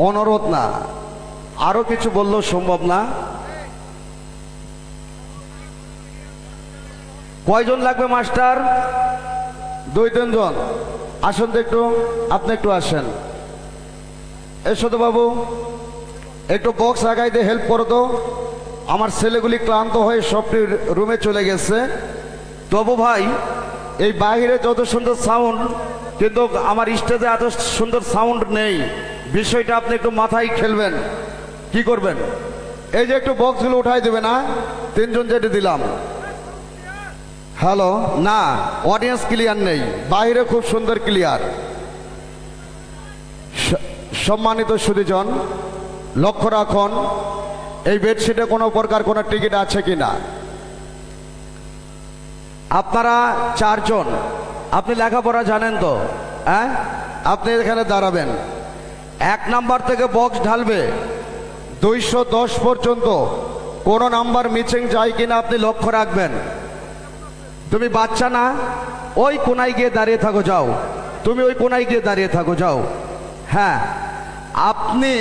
অনুরোধ না, আরো কিছু বললেও সম্ভব না। কয়জন লাগবে মাস্টার? 2-3 জন। আসুন তো একটু, আপনি একটু আসেন। এসো তো বাবু, একটু বক্স আগাই দিয়ে হেল্প করো তো। আমার ছেলেগুলি ক্লান্ত হয়ে সবটি রুমে চলে গেছে। তবু ভাই, এই বাইরে যত সুন্দর সাউন্ড, কিন্তু আমার স্টেজে এত সুন্দর সাউন্ড নেই। বিষয়টা আপনি একটু মাথায় খেলবেন। কি করবেন? এই যে একটু বক্সগুলো উঠাই দেবে না? 3 জন যেটা দিলাম। হ্যালো, না অডিয়েন্স ক্লিয়ার নেই, বাইরে খুব সুন্দর ক্লিয়ার। সম্মানিত সুধীজন, লক্ষ্য রাখুন এই বেডশিটে কোনো প্রকার কোনো টিকিট আছে কিনা। আপনারা 4 জন, আপনি লেখাপড়া জানেন তো? হ্যাঁ, আপনি এখানে দাঁড়াবেন। 1 নাম্বার থেকে বক্স ঢালবে 210 পর্যন্ত কোনো নাম্বার মিচিং যায় কিনা আপনি লক্ষ্য রাখবেন। তুমি বাচ্চা না, ওই কোনায় গিয়ে দাঁড়িয়ে থাকো, যাও। তুমি ওই কোনায় গিয়ে দাঁড়িয়ে থাকো, যাও। হ্যাঁ, আপনি